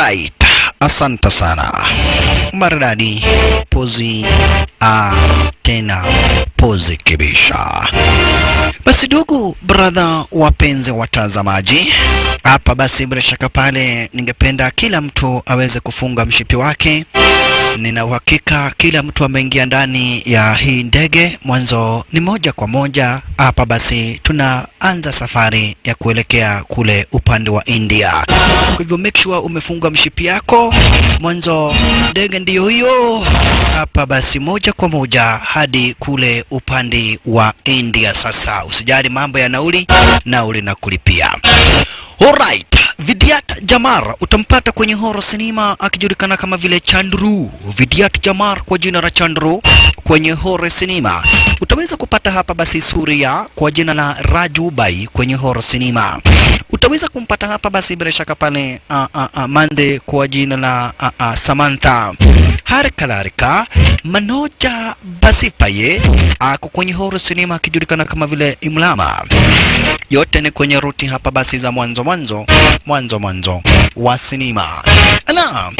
Alright, asante sana. Maridadi, pozi tena pozi kibisha. Basi ndugu brother wapenzi watazamaji, hapa basi bila shaka pale ningependa kila mtu aweze kufunga mshipi wake. Nina uhakika kila mtu ameingia ndani ya hii ndege mwanzo ni moja kwa moja. Hapa basi tunaanza safari ya kuelekea kule upande wa India. Kwa hivyo make sure umefunga mshipi yako mwanzo, ndege ndiyo hiyo. Hapa basi moja kwa moja hadi kule upande wa India. Sasa usijali mambo ya nauli na kulipia. Alright, Vidyat Jamar utampata kwenye horror cinema akijulikana kama vile Chandru. Vidyat Jamar kwa jina la Chandru kwenye horror cinema. Utaweza kupata hapa basi Surya kwa jina la Rajubai kwenye horror cinema. Utaweza kumpata hapa basi bila shaka pale Mande kwa jina la Samantha. Harikalarika Manoja Basipaye ako kwenye horror cinema akijulikana kama vile Imlama. Yote ni kwenye ruti hapa basi za mwanzo wa sinema. Ala,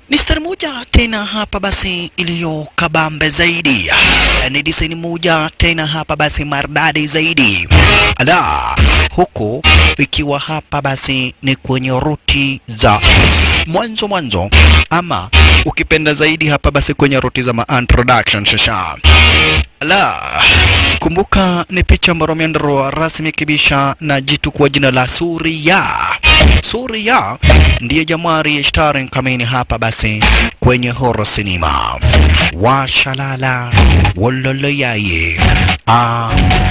ni stari moja tena hapa basi iliyo kabambe zaidi. Ni design moja tena hapa basi maridadi zaidi. Ala, huku ikiwa hapa basi ni kwenye ruti za mwanzo ama ukipenda zaidi hapa basi kwenye ruti za introduction shasha. Ala, kumbuka ni picha ambayo imeandaliwa rasmi kibisha na jitu kwa jina la Surya. Surya ndiye Jamari starring kamini hapa basi kwenye horror cinema. Washalala wololoyaye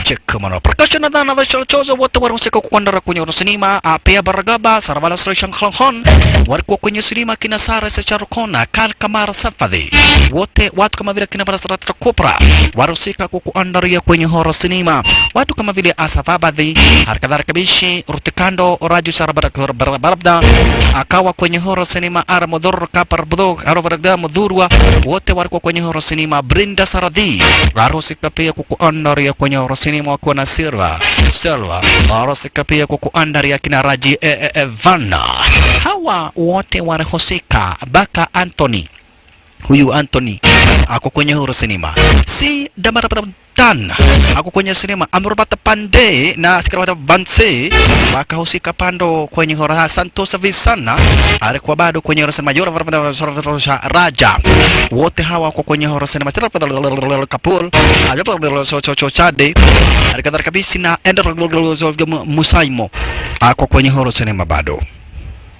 cheka mana prakasha na dhana vashal chozo wote warusika kukwandara kwenye horror cinema. Pia Baragaba Saravala Sreshang Khalkhon walikuwa kwenye cinema kina Sara Secharkona Kal Kamara Safadhi, wote watu kama vile kina Varasratra Kopra warusika kukuandaria kwenye horror cinema. Watu kama vile Asafabadhi harakadhara kabishi Rutikando Raju Sarabarabda akawa kwenye horror cinema. Aramodhor Kapar Budog Arovaraga Mudhurwa wote walikuwa kwenye horror cinema. Brinda Saradhi warusika pia kukuandaria kwenye horror cinema wakiwa na Silva warusika pia kukuandaria kina Raji Vanna. Hawa wote warehusika. Baka Anthony, huyu Anthony ako kwenye horror cinema. Si Damarabatan ako kwenye cinema. Amrobata Pande na Sikarwata Banse wakahusika pando kwenye horror. Santos Visana alikuwa bado kwenye horror cinema. Yora Raja wote hawa wako kwenye horror cinema. Kapur Chade alikadhara kabisa na Ender Musaimo ako kwenye horror cinema bado.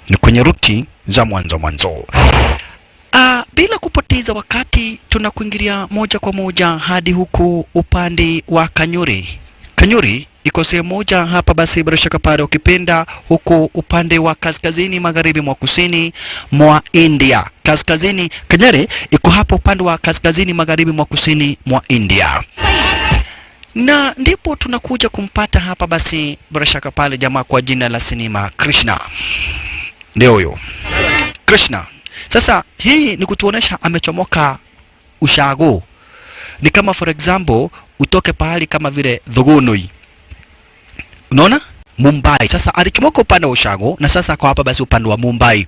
Ni kwenye ruti za mwanzo. Bila kupoteza wakati tunakuingilia moja kwa moja hadi huku upande wa Kanyuri. Kanyuri iko sehemu moja hapa basi bila shaka pale ukipenda huku upande wa kaskazini magharibi mwa kusini mwa India. Kaskazini Kanyuri iko hapa upande wa kaskazini magharibi mwa kusini mwa India. Na ndipo tunakuja kumpata hapa basi bila shaka pale jamaa kwa jina la sinema Krishna. Ndio huyo Krishna. Sasa hii ni kutuonesha amechomoka ushago. Ni kama for example utoke pahali kama vile Thogonoi, unaona Mumbai. Sasa alichomoka upande wa ushago na sasa kwa hapa basi upande wa Mumbai.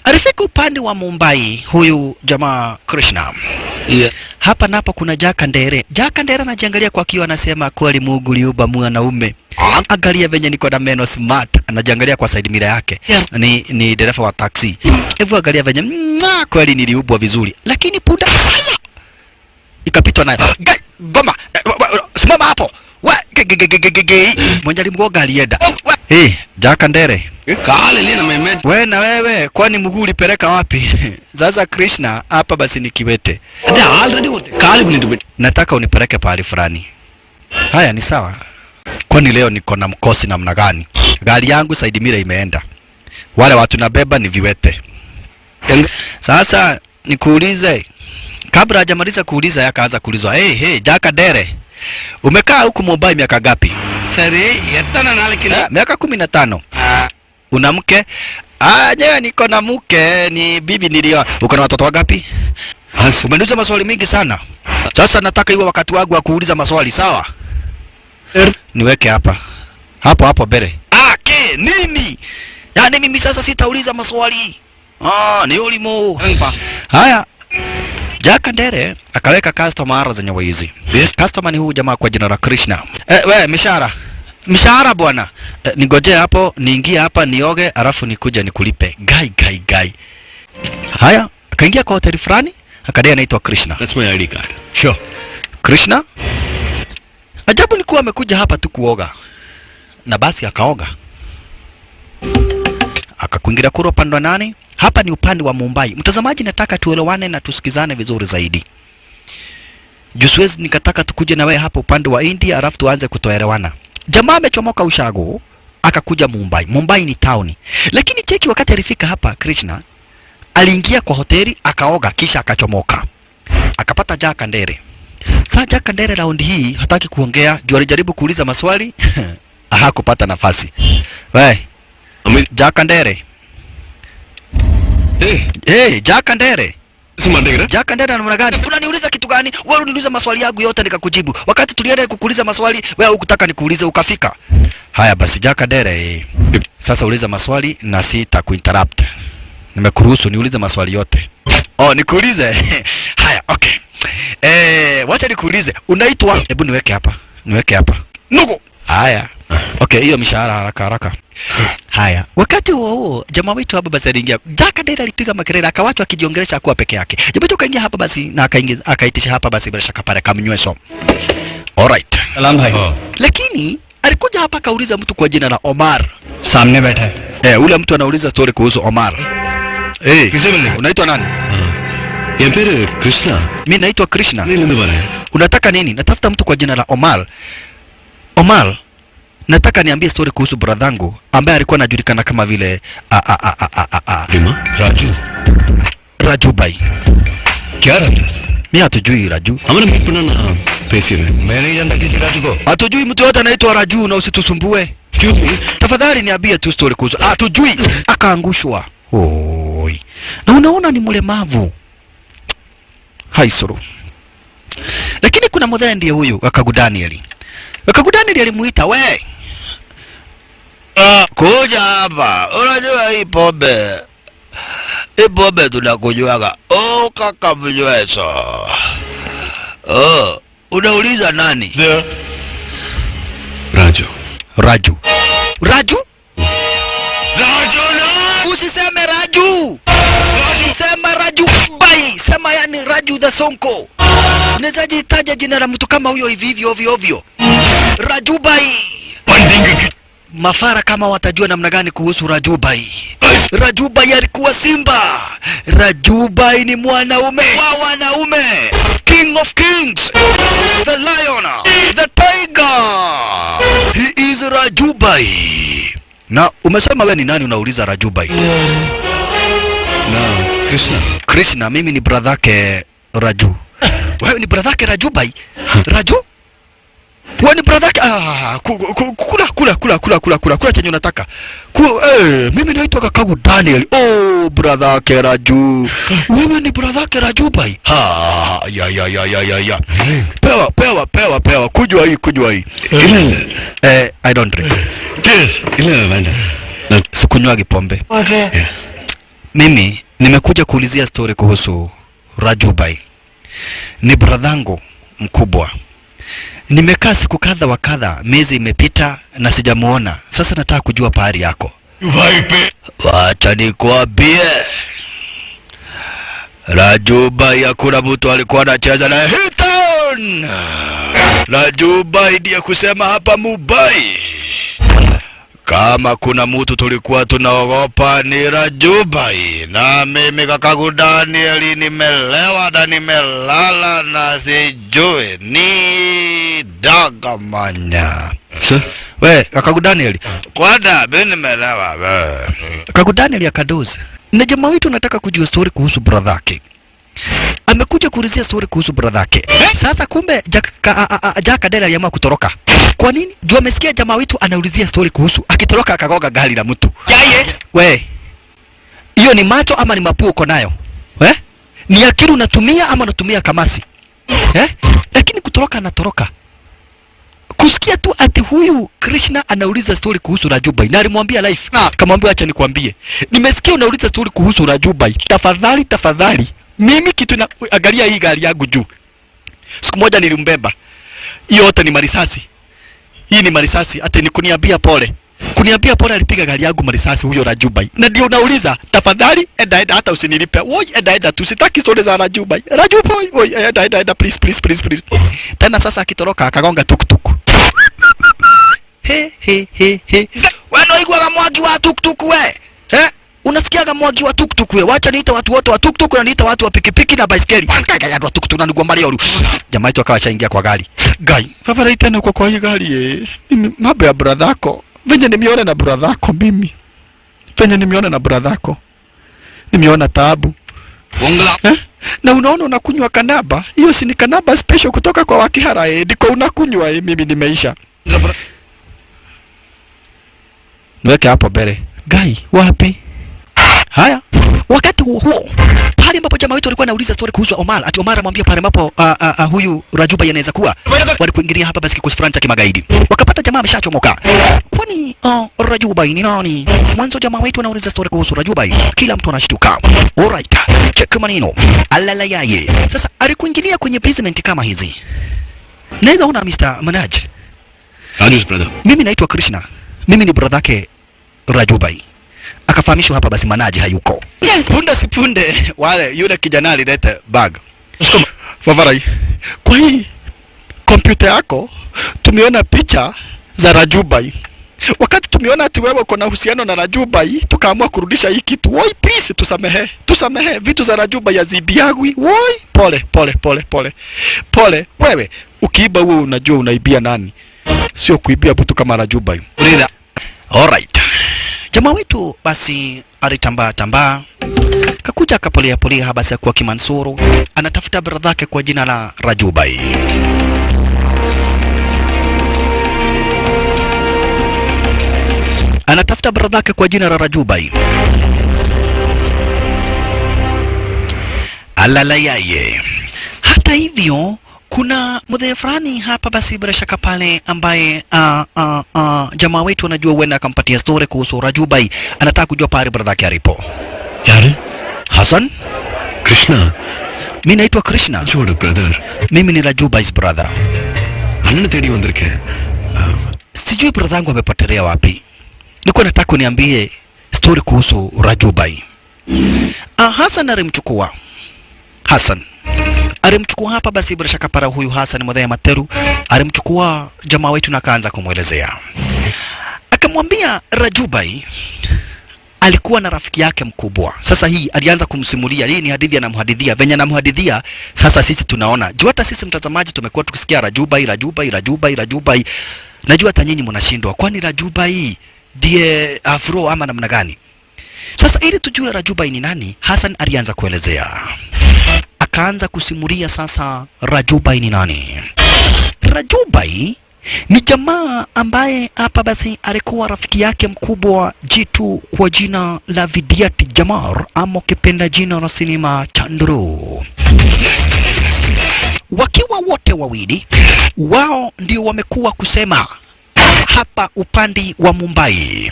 Alifika upande wa Mumbai huyu jamaa Krishna. Yeah. Hapa napo kuna Jakandere. Jakandere anajiangalia kwa kioo anasema kweli Mungu liumba mwanaume. Angalia venye niko na meno smart. Anajiangalia kwa side mirror yake. Yeah. Ni dereva wa taxi. Hebu angalia venye kweli niliumbwa vizuri. Lakini punda ikapitwa naye. Goma, simama hapo. Mwenye alimgoga alienda. Jakandere. Kale lina memet. Wewe na wewe kwani mguu ulipeleka wapi? Sasa Krishna hapa basi ni kiwete. Ada already wote. Kale bunitubet. Nataka unipeleke pahali fulani. Haya ni sawa. Kwani leo niko na mkosi namna gani? Gari yangu side mirror imeenda. Wale watu nabeba ni viwete. Sasa nikuulize. Kabla hajamaliza kuuliza yakaanza kuulizwa. Hey Jakandere. Umekaa huku Mumbai miaka gapi? Sari, yatana naliki na miaka 15. Una mke? Nyewe niko na mke, ni bibi nilioa. Uko na watoto wangapi? Umeniuliza maswali mingi sana. Sasa nataka iwe wakati wangu wa kuuliza maswali, sawa? Niweke hapa. Hapo mbele. Nini? Yaani mimi sasa sitauliza maswali. Ni ulimo. Angpa. Haya. Jack Ndere akaweka customer zenye wizi. Yes. Customer ni huyu jamaa kwa jina la Krishna. We mishahara. Mishahara bwana. Nigoje hapo, niingie hapa nioge, alafu nikuja nikulipe. Gai. Haya, akaingia kwa hoteli fulani, akadai anaitwa Krishna. That's my ID card. Sure. Krishna? Ajabu ni kuwa amekuja hapa tu kuoga. Na basi akaoga. Akakuingira kura upande wa nani? Hapa ni upande wa Mumbai. Mtazamaji, nataka tuelewane na tusikizane vizuri zaidi. Jusiwezi nikataka tukuje na wewe hapa upande wa India alafu tuanze kutoelewana. Jamaa amechomoka ushago akakuja Mumbai. Mumbai ni town. Lakini cheki wakati alifika hapa Krishna aliingia kwa hoteli akaoga kisha akachomoka. Akapata Jack Ndere. Sasa Jack Ndere raundi hii hataki kuongea, juu alijaribu kuuliza maswali hakupata nafasi. We Jack Ndere. Hey, Jack Ndere. Jack Ndere namna gani? Unaniuliza kitu gani? Wewe unaniuliza maswali yangu yote nikakujibu. Wakati tulienda kukuuliza maswali, wewe hukutaka nikuulize ukafika. Haya basi Jack Ndere. Sasa uliza maswali na sitakuinterrupt. Nimekuruhusu niulize maswali yote. Nikuulize. Haya, okay. Wacha nikuulize. Unaitwa? Hebu niweke hapa. Nugo. Haya. Okay, hiyo mishahara haraka. Haya, wakati huo jamaa wetu hapa basi aliingia. Jack Ndere alipiga makelele akawachwa akijiongelesha kwa peke yake. Jamaa wetu kaingia hapa basi na akaitisha hapa basi bila shaka pale kamnyweso. Alright. Salam bhai. Lakini alikuja hapa kauliza mtu kwa jina la Omar. Samne baitha hai. Ule mtu anauliza story kuhusu Omar. Unaitwa nani? Ya pere Krishna. Mimi naitwa Krishna. Nini Unataka nini? Natafuta mtu kwa jina la Omar. Omar, nataka niambie story kuhusu bradhangu ambaye alikuwa anajulikana kama vile Raju Bhai. Kya Raju? Mimi hatujui Raju. Hamna mpana na pesi wewe. Maine nahi janta kisi Raju ko. Hatujui mtu yote anaitwa Raju na usitusumbue. Excuse me. Tafadhali niambie tu story kuhusu. Hatujui. Akaangushwa. Oi. Na unaona ni mlemavu. Haisuru. Lakini kuna mmoja ndiye huyu Akagu Daniel. Akagu Daniel alimuita, we. Kuja hapa. Unajua hii pombe. Hii pombe tunakunywaga. Kaka mnyweso. Unauliza nani? Raju. Raju. Raju No! Usiseme Raju. Sema Raju Bhai. Sema yani Raju the Sonko. Unaweza jitaja jina la mtu kama huyo hivi ovyo. Raju Bhai. Mafara kama watajua namna gani kuhusu Raju Bhai. Raju Bhai alikuwa simba. Raju Bhai ni mwanaume wa wanaume. King of kings. The lion. The tiger. He is Raju Bhai. Na umesema wewe ni nani unauliza Raju Bhai? Na Krishna, mimi ni brother yake Raju. Wewe ni brother yake Raju Bhai? Raju? Wewe ni brother yake? Kula chenye unataka. Mimi naitwa Akagu Daniel. Brother yake Raju. Wewe ni brother yake Raju Bhai? Ya. Pewa. Kujua hii. I don't drink. Ile banda. Sikunywa pombe. Yeah. Mimi nimekuja kuulizia story kuhusu Raju Bhai. Ni bradhangu mkubwa. Nimekaa siku kadha wa kadha, miezi imepita na sijamuona. Sasa nataka kujua pahali yako. Wacha nikwambie. Raju Bhai hakuna mtu alikuwa anacheza na Hilton. Raju Bhai ndiye kusema hapa Mumbai. Kama kuna mtu tulikuwa tunaogopa ni Raju Bhai. Na mimi Akagu Daniel nimelewa na nimelala na sijui ni dagamanya. We, Akagu Daniel. Kwada, mimi nimelewa. Akagu Daniel akadozi. Na jamaa wetu nataka kujua story kuhusu brother yake. Amekuja kuulizia story kuhusu brother yake. Sasa kumbe Jack Ndere aliamua kutoroka. Kwa nini? Juu amesikia jamaa wetu anaulizia story kuhusu akitoroka akagoga gari la mtu. We. Hiyo ni macho ama ni mapua uko nayo? Ni akili unatumia ama unatumia kamasi? Lakini kutoroka anatoroka. Kusikia tu ati huyu Krishna anauliza story kuhusu Rajubai na alimwambia live. Na kamwambia acha nikwambie, nimesikia unauliza story kuhusu Rajubai, tafadhali mimi kitu na angalia hii gari yangu juu. Siku moja nilimbeba, hiyo yote ni marisasi, hii ni marisasi, ati ni kuniambia pole. Kuniambia pole, alipiga gari yangu marisasi huyo Rajubai. Na ndio unauliza, tafadhali enda hata usinilipe. Woi, enda tusitaki story za Rajubai. Rajubai, oi, enda please. Tena sasa akitoroka akagonga tukutuku. He. Wewe igwa mwagi wa tukutuku we. Unasikiaga mwagi wa tukutuku we. Wacha niita watu wote wa tukutuku na niita watu wa pikipiki na baiskeli. Kaka ya tukutuku na nigomba leo. Jamaa yetu akawa chaingia kwa gari. Gai, fafara tena kwa hii gari mimi mambo ya brother yako. Venye nimeona na brother yako mimi. Nimeona taabu. Na unaona unakunywa kanaba. Hiyo si ni kanaba special kutoka kwa Wakihara ndiko unakunywa mimi nimeisha. Niweke hapo mbele. Gai, wapi? Haya. Wakati huo pale ambapo jamaa wetu alikuwa anauliza story kuhusu Omar, ati Omar amwambia pale ambapo huyu Rajubai anaweza kuwa walikuingilia hapa basi kikosi fulani cha kimagaidi. Wakapata jamaa ameshachomoka. Kwani Rajubai ni nani? Mwanzo jamaa wetu anauliza story kuhusu Rajubai, kila mtu anashtuka. Alright, check maneno. Alala yaye. Sasa alikuingilia kwenye basement kama hizi. Naweza ona Mr. Manaj. Raju's brother. Mimi naitwa Krishna. Mimi ni brother yake Rajubai. Akafahamishwa hapa basi Manaji hayuko. Punde si punde wale yule kijana alileta bag. Favarai. Kwa hii kompyuta yako tumeona picha za Rajubai. Wakati tumeona ati wewe uko na uhusiano na Rajubai, tukaamua kurudisha hii kitu. Woi please tusamehe. Vitu za Rajubai yazibiagwi. Woi pole. Wewe ukiiba wewe unajua unaibia nani? Sio kuibia mtu kama Rajubai. Alright. Jamaa wetu basi alitambaa kakuja akapolea habasi kwa Kimansuru, anatafuta brother yake kwa jina la Rajubai. Alala yaye. Hata hivyo kuna mdhee fulani hapa basi bila shaka pale ambaye jamaa wetu anajua huenda akampatia story kuhusu Rajubai. Anataka kujua pale brother yake alipo. Yare? Hassan? Krishna. Mimi naitwa Krishna. Your brother. Mimi ni Rajubai's brother. Anana tedi wandirke. Sijui brother yangu amepotelea wapi. Niko nataka uniambie story kuhusu Rajubai. Hassan alimchukua. Alimchukua hapa basi bila shaka para huyu Hassan Mudhaya Materu. Alimchukua jamaa wetu na kaanza kumuelezea. Akamwambia Rajubai alikuwa na rafiki yake mkubwa. Sasa hii alianza kumsimulia. Hii ni hadithi anamhadithia. Venye anamhadithia sasa sisi tunaona. Jua hata sisi mtazamaji tumekuwa tukisikia Rajubai. Najua hata nyinyi mnashindwa. Kwani Rajubai ndiye afro ama namna gani? Sasa ili tujue Rajubai ni nani, Hassan alianza kuelezea. Akaanza kusimulia sasa Rajubai ni nani. Rajubai ni jamaa ambaye hapa basi alikuwa rafiki yake mkubwa jitu kwa jina la Vidyat Jamar ama kipenda jina la sinema Chandru. Wakiwa wote wawili wao ndio wamekuwa kusema hapa upande wa Mumbai.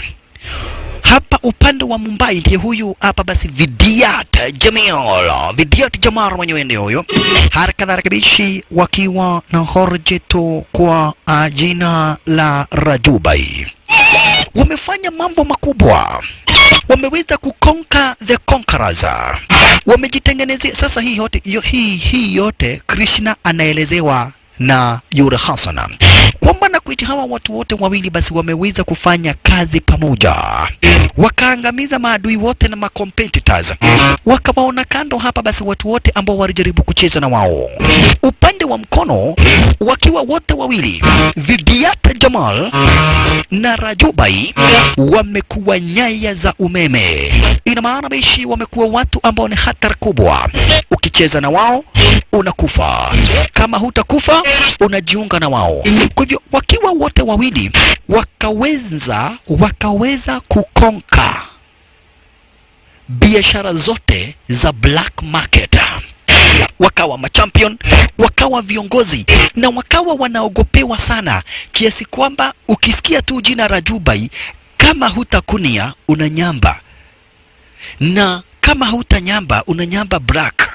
Hapa upande wa Mumbai ndiye huyu hapa basi Vidyat Jamar mwenyewe ndio huyo. Harakadha rakibishi wakiwa na horjeto kwa jina la Rajubai. Wamefanya mambo makubwa. Wameweza kukonka the conquerors. Wamejitengenezea sasa hii yote Krishna anaelezewa na yule Hassan. Kwamba na kuiti hawa watu wote wawili basi wameweza kufanya kazi pamoja. Wakaangamiza maadui wote na macompetitors. Wakawaona kando hapa basi watu wote ambao walijaribu kucheza na wao. Upande wa mkono wakiwa wote wawili Vidyat Jamal na Rajubai wamekuwa nyaya za umeme. Ina maana bishi wamekuwa watu ambao ni hatari kubwa. Ukicheza na wao unakufa. Kama hutakufa unajiunga na wao. Kwa hivyo wakiwa wote wawili wakaweza kukonka biashara zote za black market. wakawa machampion, wakawa viongozi na wakawa wanaogopewa sana kiasi kwamba ukisikia tu jina Rajubai, kama hutakunia unanyamba, na kama hutanyamba unanyamba black,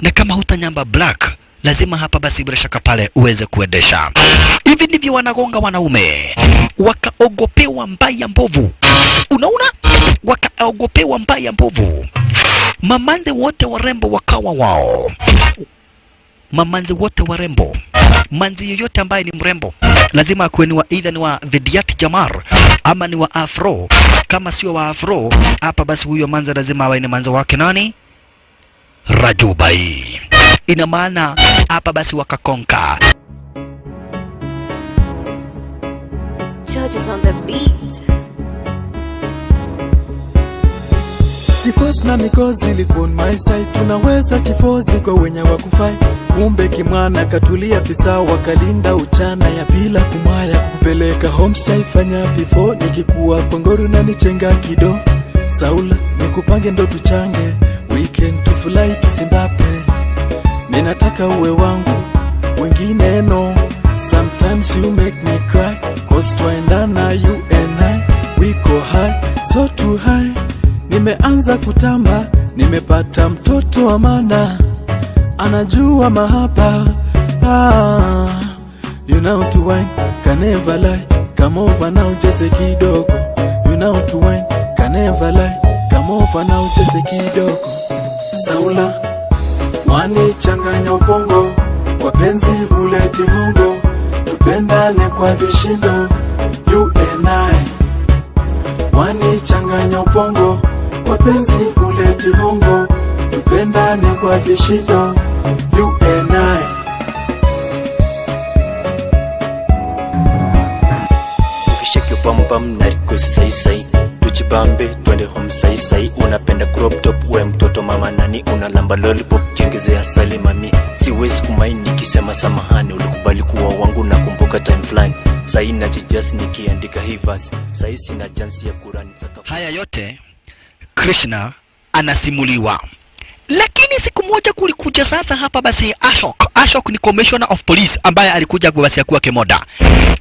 na kama hutanyamba black lazima hapa basi bila shaka pale uweze kuendesha. Hivi ndivyo wanagonga wanaume, wakaogopewa mbaya mbovu. Unaona, wakaogopewa mbaya mbovu. Mamanzi wote warembo wakawa wao, mamanzi wote warembo. Manzi yoyote ambaye ni mrembo lazima akuwe ni wa either ni wa Vidyat Jamar ama ni wa Afro. Kama sio wa Afro, hapa basi huyo manzi lazima awe ni manzi wake nani? Rajubai. Ina maana hapa basi wakakonka. Judges on the beat. Tifos na mikozi liko on my side. Tunaweza tifozi kwa wenye wakufai. Kumbe kimwana katulia visa wakalinda uchana ya bila kumaya. Kupeleka home chaifanya before nikikuwa Pongoro na nichenga kido. Saula nikupange ndo tuchange weekend tufulai tusimbape. Ninataka uwe wangu wengine no. Sometimes you make me cry, cause twaendana you and I. We go high, so too high. Nimeanza kutamba, nimepata mtoto wa maana, anajua mahaba. You know to wine, can never lie. Come over now, cheze kidogo. You know to wine, can never lie. Come over now, cheze kidogo. Saula, wani changanya ubongo, wapenzi huleti hongo, tupendane kwa vishindo, you and I. Wani changanya ubongo, wapenzi huleti hongo, tupendane kwa vishindo, you and I. Ukishake pam pam na request sai sai, tuchibambe twende home sai sai. Unapenda crop top we mtoto mama nani, unalamba lollipop kiongezea asali mami. Siwezi kumaini nikisema samahani, ulikubali kuwa wangu na kumbuka time fulani. Sai najijust nikiandika hii verse, sai sina chance ya Qur'ani taka. Haya yote Krishna anasimuliwa. Lakini siku moja kulikuja sasa hapa basi Ashok. Ashok ni commissioner of police ambaye alikuja kwa basi kuwa Kemoda.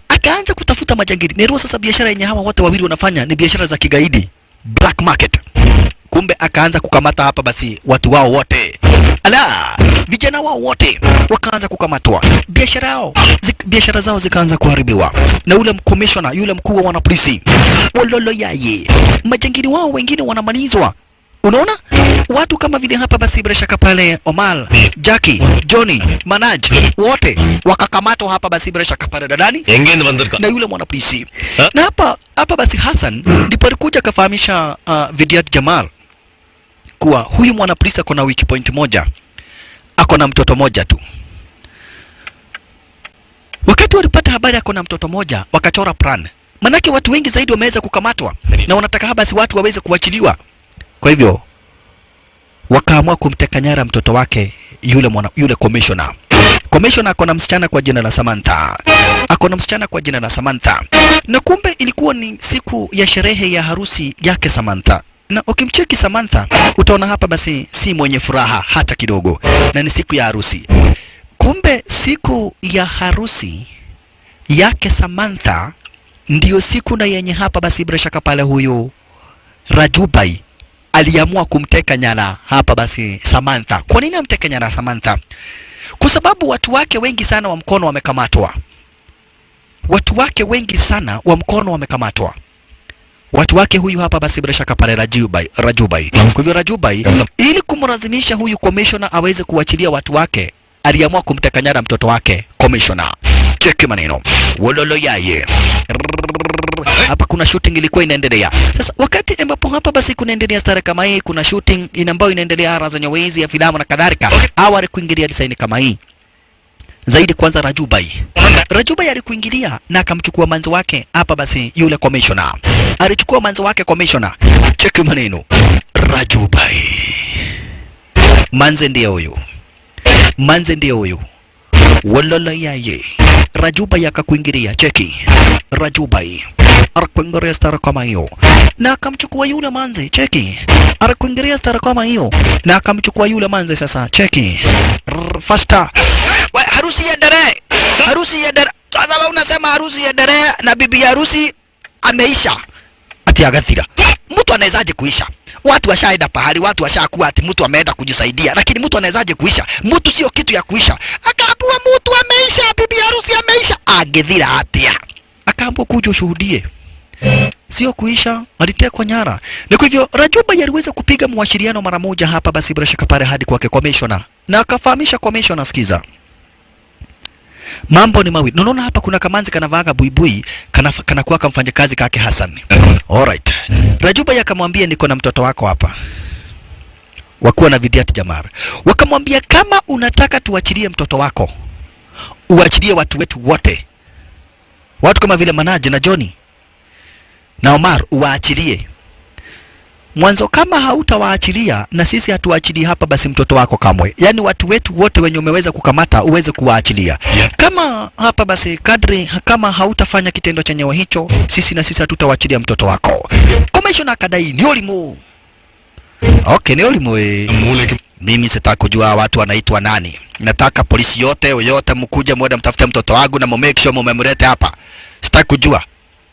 Akaanza kutafuta majangili. Nero sasa biashara yenye hawa wote wawili wanafanya ni biashara za kigaidi, black market. Kumbe akaanza kukamata hapa basi watu wao wote. Ala, vijana wao wote wakaanza kukamatwa. Biashara zao zikaanza kuharibiwa. Na ule commissioner, yule mkuu wa wanapolisi, wololo yaye. Majangili wao wengine wanamalizwa. Unaona? Watu kama vile hapa basi bila shaka pale Omar, Jackie, Johnny, Manaj, wote wakakamatwa hapa basi bila shaka pale dadani na yule mwanapolisi. Na hapa basi Hassan ndipo alikuja kafahamisha Vidyat Jamal kuwa huyu mwanapolisi ako na weak point moja. Ako na mtoto moja tu. Wakati walipata habari ako na mtoto moja, wakachora plan. Manake watu wengi zaidi wameweza kukamatwa na wanataka haba basi watu waweze kuachiliwa. Kwa hivyo wakaamua kumteka nyara mtoto wake yule commissioner. Commissioner akona msichana kwa jina la Samantha. Na kumbe ilikuwa ni siku ya sherehe ya harusi yake Samantha. Na ukimcheki Samantha utaona hapa basi si mwenye furaha hata kidogo. Na ni siku ya harusi. Kumbe siku ya harusi yake Samantha ndiyo siku na yenye hapa basi bila shaka pale huyo Rajubai aliamua kumteka nyara hapa basi Samantha. Kwa nini amteka nyara Samantha? Kwa sababu watu wake wengi sana wa mkono wamekamatwa. Watu wake huyu hapa basi bila shaka pale Rajubai. Kwa hivyo Rajubai ili kumlazimisha huyu commissioner aweze kuachilia watu wake, aliamua kumteka nyara mtoto wake commissioner. Cheki maneno. Wololo yaye. Hapa kuna shooting ilikuwa inaendelea. Sasa wakati ambapo hapa basi kunaendelea stara kama hii, kuna shooting ambayo inaendelea ara za nyawezi ya filamu na kadhalika. Awali kuingilia design kama hii. Zaidi kwanza Rajubai alikuingilia na akamchukua manzi wake hapa basi yule commissioner. Alichukua manzi wake commissioner. Cheki maneno. Rajubai. Manzi ndiye huyo. Walala yaye. Rajubai akakuingilia. Cheki. Rajubai Arakuingilia stara kama hiyo. Na akamchukua yule manzi, cheki. Arakuingilia stara kama hiyo. Na akamchukua yule manzi sasa, cheki. Faster. Harusi ya dere. Harusi ya dere. Sasa wewe unasema harusi ya dere na bibi harusi ameisha. Ati Agathira. Mtu anawezaje kuisha? Watu washaenda pahali, watu washakuwa ati mtu ameenda kujisaidia, lakini mtu anawezaje kuisha? Mtu sio kitu ya kuisha. Akaambiwa mtu ameisha, bibi harusi ameisha. Agathira atia. Akaambiwa kuja ushuhudie. Sio kuisha, alitekwa nyara. Na kwa hivyo Rajuba yaliweza kupiga mwashiriano mara moja hapa basi bila shaka pale hadi kwake commissioner. Na akafahamisha commissioner, sikiza. Mambo ni mawili. Unaona hapa kuna kamanzi kanavaga buibui, kanakuwa kamfanyakazi kake Hassan. Alright. Rajuba yakamwambia niko na mtoto wako hapa. Wakuwa na Vidiat Jamar. Wakamwambia kama unataka tuachilie mtoto wako, uachilie watu wetu wote. Watu kama vile Manaje na Johnny na Omar uwaachilie. Mwanzo kama hautawaachilia na sisi hatuachili hapa basi mtoto wako kamwe. Yaani watu wetu wote wenye umeweza kukamata uweze kuwaachilia. Kama hapa basi kadri kama hautafanya kitendo chenyewe hicho, sisi na sisi hatutawaachilia mtoto wako. Commissioner akadai ni olimu. Okay, ni olimu. Mimi sitaki kujua watu wanaitwa nani. Nataka polisi yote mkuje mwende mtafute mtoto wangu na make sure mmemlete hapa. Sitaki kujua.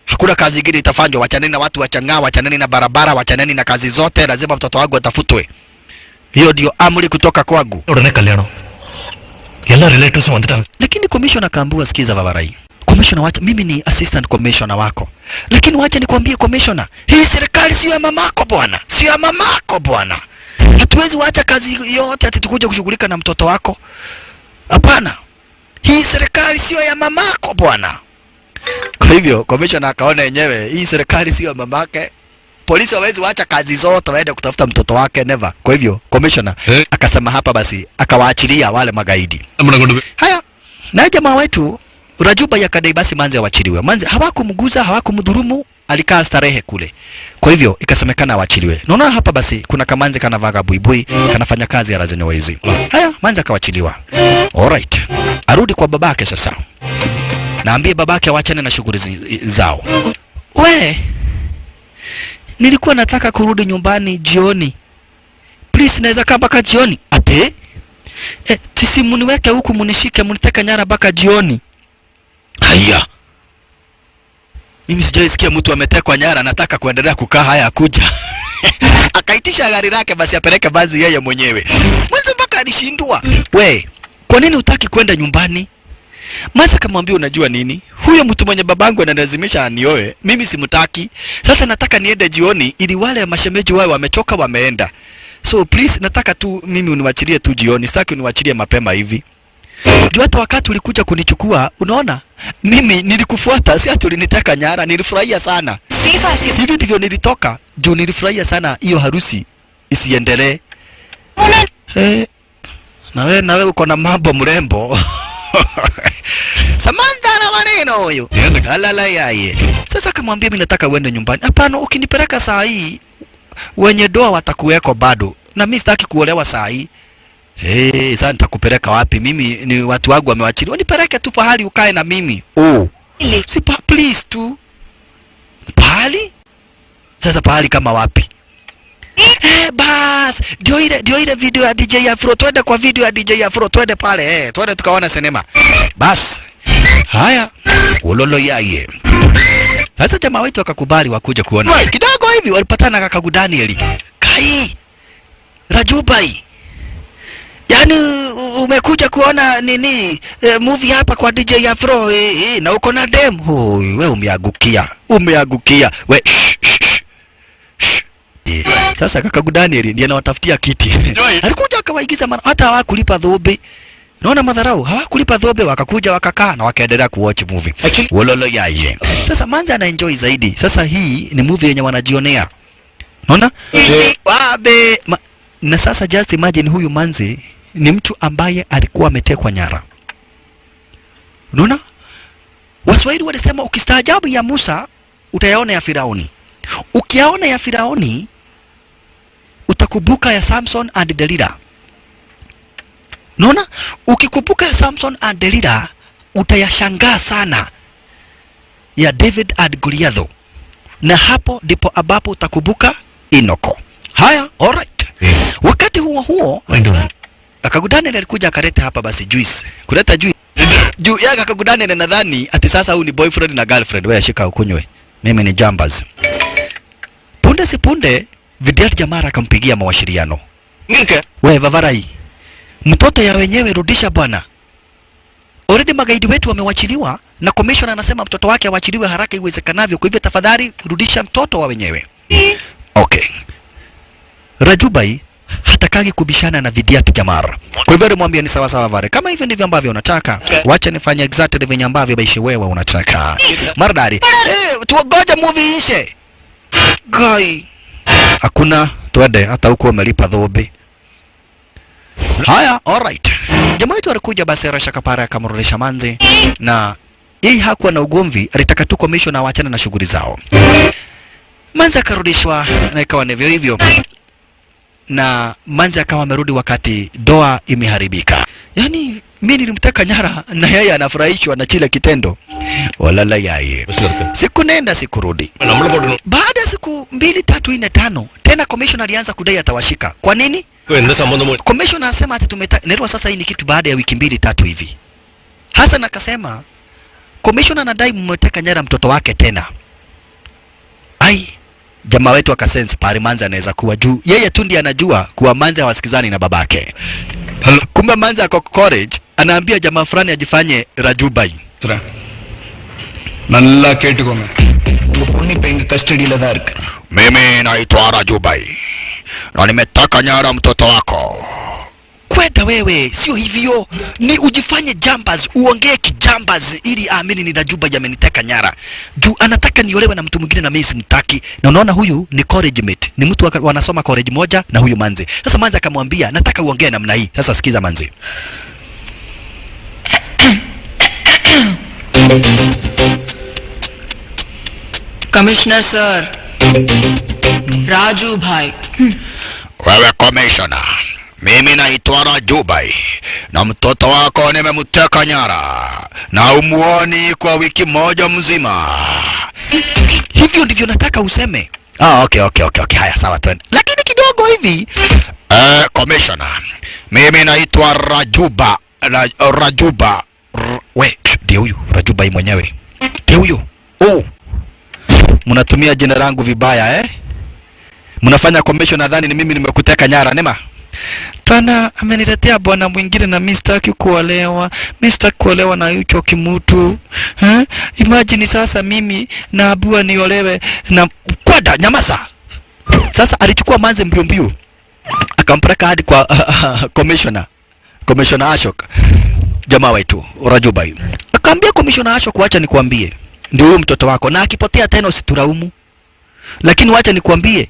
Hakuna kazi nyingine itafanywa. Wachaneni na watu wachanga, wachaneni na barabara, wachaneni na kazi zote, lazima mtoto wangu atafutwe. Hiyo ndio amri kutoka kwangu. Udane kalyano. Yalla relatives wanataka. Lakini commissioner akaambiwa sikiza Vavarai. Commissioner wacha mimi ni assistant commissioner wako. Lakini wacha nikwambie commissioner, hii serikali sio ya mamako bwana. Sio ya mamako bwana. Hatuwezi waacha kazi yote ati tukuje kushughulika na mtoto wako. Hapana. Hii serikali sio ya mamako bwana. Kwa hivyo commissioner akaona yenyewe hii serikali sio mamake. Polisi hawezi waacha kazi zote waende kutafuta mtoto wake, never. Kwa hivyo commissioner akasema hapa basi akawaachilia wale magaidi. Haya, na jamaa wetu Rajuba yakadai basi manzi awachiliwe. Manzi hawakumguza, hawakumdhulumu, alikaa starehe kule. Kwa hivyo ikasemekana awachiliwe. Naona hapa basi kuna kamanzi kanavaga buibui, kanafanya kazi ya razeni hizi. Haya, manzi akawachiliwa. Alright. Arudi kwa babake sasa. Naambie babake waachane na shughuli zao. Nilikuwa nataka kurudi nyumbani jioni. Please naweza kaa mpaka jioni. Ate? Sisi muniweke huku munishike muniteka nyara mpaka jioni. Haya. Mimi sijaisikia mtu ametekwa nyara nataka kuendelea kukaa haya kuja. Akaitisha gari lake basi apeleke baadhi yeye mwenyewe. Mwanzo mpaka alishindwa. Kwa nini hutaki kwenda nyumbani? Masa kamwambia unajua nini? Huyo mtu mwenye babangu analazimisha anioe, mimi simtaki. Sasa nataka niende jioni ili wale mashemeji wao wamechoka wameenda. So please nataka tu mimi uniwachilie tu jioni, sitaki uniwachilie mapema hivi. Jua hata wakati ulikuja kunichukua, unaona? Mimi nilikufuata, si ati uliniteka nyara, nilifurahia sana. Hivi ndivyo nilitoka, juu nilifurahia sana hiyo harusi isiendelee. Na wewe uko na mambo mrembo. Samantha na maneno huyo. Alala yaye. Sasa kamwambia mimi nataka uende nyumbani. Hapana, ukinipeleka saa hii wenye doa watakuweko bado. Na mimi sitaki kuolewa saa hii. Sasa nitakupeleka wapi? Mimi ni watu wangu wamewachiliwa. Nipeleke tu pahali ukae na mimi. Si please tu. Pahali? Sasa pahali kama wapi? Bas, ndio ile video ya DJ Afro. Twende kwa video ya DJ Afro, twende pale. Twende tukaona sinema. Bas. Haya, ulolo yaye. Sasa jamaa wetu wakakubali wakuja kuona. Kidogo hivi walipatana kaka Daniel. Kai. Rajubai. Yaani umekuja kuona nini? Movie hapa kwa DJ Afro na uko na dem. Wewe umeagukia. We Sasa kaka Daniel ndiye anawatafutia kiti. Alikuja akawaigiza hata hawakulipa dhobe. Naona madharau, hawakulipa dhobe wakakuja wakakaa na wakaendelea kuwatch movie. Wololo yaye. Sasa manza ana enjoy zaidi. Sasa hii ni movie yenye wanajionea. Unaona? Na sasa just imagine huyu manzi ni mtu ambaye alikuwa ametekwa nyara. Unaona? Waswahili walisema ukistaajabu ya Musa utayaona ya Firauni. Ukiyaona ya Firauni utakumbuka ya Samson and Delilah. Unaona? Ukikumbuka ya Samson and Delilah utayashangaa sana ya David and Goliath. na hapo ndipo ambapo utakubuka Inoko. Haya, alright. Wakati huo Akagudani alikuja akaleta hapa basi juice. Kuleta juice. Juu yake Akagudani nadhani ati sasa huyu ni boyfriend na girlfriend. Wewe shika ukunywe. Mimi ni Jambaz. Punde si punde Vidiat Jamara akampigia mawasiliano. Nike? Wewe Vavarai. Mtoto ya wenyewe rudisha bwana. Already magaidi wetu wamewachiliwa na commissioner anasema mtoto wake awachiliwe haraka iwezekanavyo. Kwa hivyo tafadhali rudisha mtoto wa wenyewe. Okay. Rajubai hatakagi kubishana na Vidiat Jamara. Kwa hivyo alimwambia ni sawa sawa Vare. Kama hivyo ndivyo ambavyo unataka, wacha nifanye exactly venye ambavyo baishi wewe unataka. Maridadi. Tuogoja movie ishe. Guy. Hakuna twende hata huko umelipa dhobe. Haya, alright. Jamaa wetu alikuja basi Rasha Kapara akamrudisha Manzi na yeye hakuwa na ugomvi, alitaka tu commissioner waachane na shughuli zao. Manzi akarudishwa na ikawa ndivyo hivyo. Na Manzi akawa amerudi wakati doa imeharibika. Yaani mimi nilimteka nyara na yeye anafurahishwa na kile kitendo. Walala yeye. Siku nenda siku rudi. Baada ya siku 2, 3, 4, 5 tena commissioner alianza kudai atawashika. Kwa nini? Commissioner anasema ati tumenerwa sasa hii ni kitu baada ya wiki 2, 3 hivi. Hassan akasema commissioner anadai mmeteka nyara mtoto wake tena. Ai, jamaa wetu akasense pale Manzi anaweza kuwa juu. Yeye tu ndiye anajua kuwa Manzi hawasikizani na babake. Kumbe Manzi ako courage anaambia jamaa fulani ajifanye Rajubai. Nalla ketukome. Unga ponni penga custody la da irukku. Mimi naitwa Rajubai. Na nimetaka nyara mtoto wako. Kwenda wewe, sio hivyo. Ni ujifanye Jambaz, uongee kijambaz ili aamini ni Rajubai ameniteka nyara. Juu anataka niolewe na mtu mwingine na mimi simtaki. Na unaona huyu ni college mate. Ni mtu wanasoma college moja na huyu Manzi. Sasa Manzi akamwambia, "Nataka uongee namna hii." Sasa sikiza Manzi. Commissioner sir. Raju bhai. Wewe commissioner, mimi naitwa Rajubai na mtoto wako nimemteka nyara na umuoni kwa wiki moja mzima. Hivyo ndivyo nataka useme. Okay. Haya sawa twende. Lakini kidogo hivi. Commissioner, mimi naitwa Rajuba. Ndio huyu Rajubai mwenyewe. Ndio huyo. Mnatumia jina langu vibaya Mnafanya commission nadhani ni mimi nimekuteka nyara nema. Pana ameniletea bwana mwingine na mimi sitaki kuolewa. Mimi sitaki kuolewa na yucho kimutu. Imagine sasa mimi na abua niolewe na kwada nyamaza. Sasa alichukua Manzi mbio. Akampeleka hadi kwa commissioner Ashok. Jamaa wetu Rajubai. Akaambia commissioner Ashok, wacha nikwambie. Ndio huyo mtoto wako na akipotea tena usituraumu. Lakini wacha nikwambie.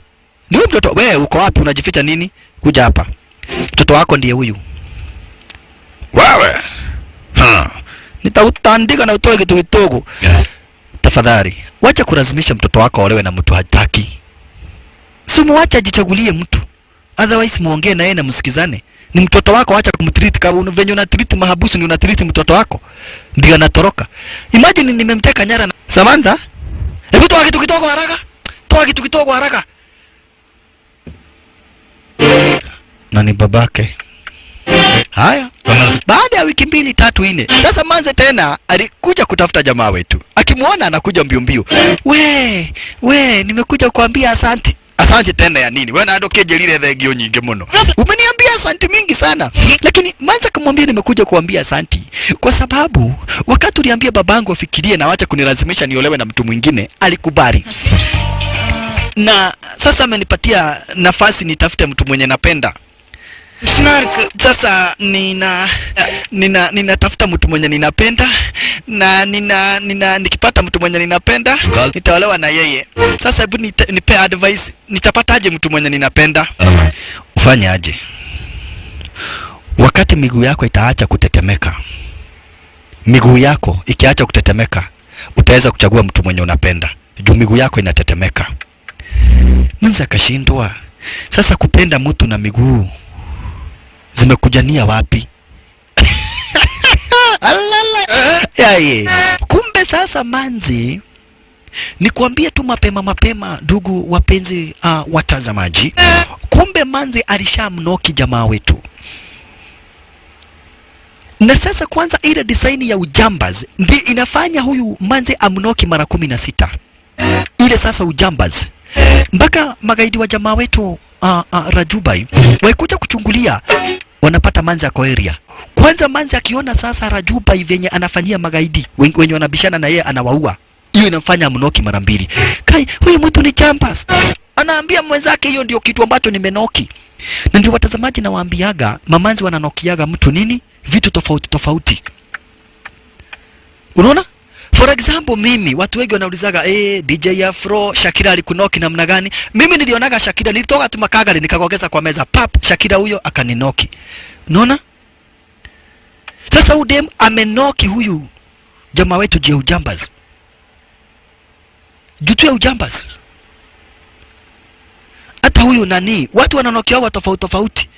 Ndio mtoto, wewe uko wapi unajificha nini? Kuja hapa. Mtoto wako ndiye huyu. Wewe. Nitautandika na utoe kitu kidogo. Tafadhali, wacha kulazimisha mtoto wako aolewe na mtu hataki. Si muache ajichagulie mtu. Otherwise muongee na yeye na msikizane. Ni mtoto wako, acha kumtreat kama venye una treat mahabusu ni una treat mtoto wako. Ndio anatoroka. Imagine nimemteka nyara na Samantha. Hebu toa kitu kidogo haraka. Toa kitu kidogo haraka. Na ni babake. Haya. Baada ya wiki 2, 3, 4. Sasa Manzi tena alikuja kutafuta jamaa wetu. Akimuona anakuja mbio. We, nimekuja kuambia asante. Asante tena ya nini? Wewe na adokeje lile thegio nyingi mno. Umeniambia asante mingi sana. Lakini Manzi akamwambia nimekuja kuambia asante kwa sababu wakati uliambia babangu afikirie na wacha kunilazimisha niolewe na mtu mwingine, alikubali. Na sasa amenipatia nafasi nitafute mtu mwenye napenda. Sasa ninatafuta mtu mwenye ninapenda na nikipata mtu mwenye ninapenda nitaolewa na yeye. Sasa hebu nipe advice, nitapataje mtu mwenye ninapenda? Ufanye aje? Wakati miguu yako itaacha kutetemeka. Miguu yako ikiacha kutetemeka, utaweza kuchagua mtu mwenye unapenda. Juu miguu yako inatetemeka. Manzi akashindwa. Sasa kupenda mtu na miguu zimekujania wapi? Alala. Kumbe sasa Manzi Nikuambie tu mapema ndugu wapenzi watazamaji, kumbe manzi alishamnoki jamaa wetu. Na sasa kwanza ile design ya ujambaz ndi inafanya huyu manzi amnoki mara 16. Ile sasa ujambaz. Mpaka magaidi wa jamaa wetu Rajubai waikuja kuchungulia, wanapata manzi ako area. Kwanza manzi akiona sasa Rajubai venye anafanyia magaidi wenye wanabishana na yeye anawaua, hiyo inamfanya amnoki mara 2. Kai, huyu mtu ni jambaz. Anaambia mwenzake hiyo ndio kitu ambacho nimenoki. Na ndio watazamaji na waambiaga, mamanzi wananokiaga mtu nini? Vitu tofauti. Unaona? For example mimi, watu wengi wanaulizaga, DJ Afro, Shakira alikunoki namna gani? Mimi nilionaga Shakira, nilitoka tu Makagari nikagogeza kwa meza, pap, Shakira huyo akaninoki. Unaona? Sasa udem amenoki huyu jamaa wetu je ujambaz. Jutu ya ujambaz. Hata huyu nani, watu wananokiaga tofauti.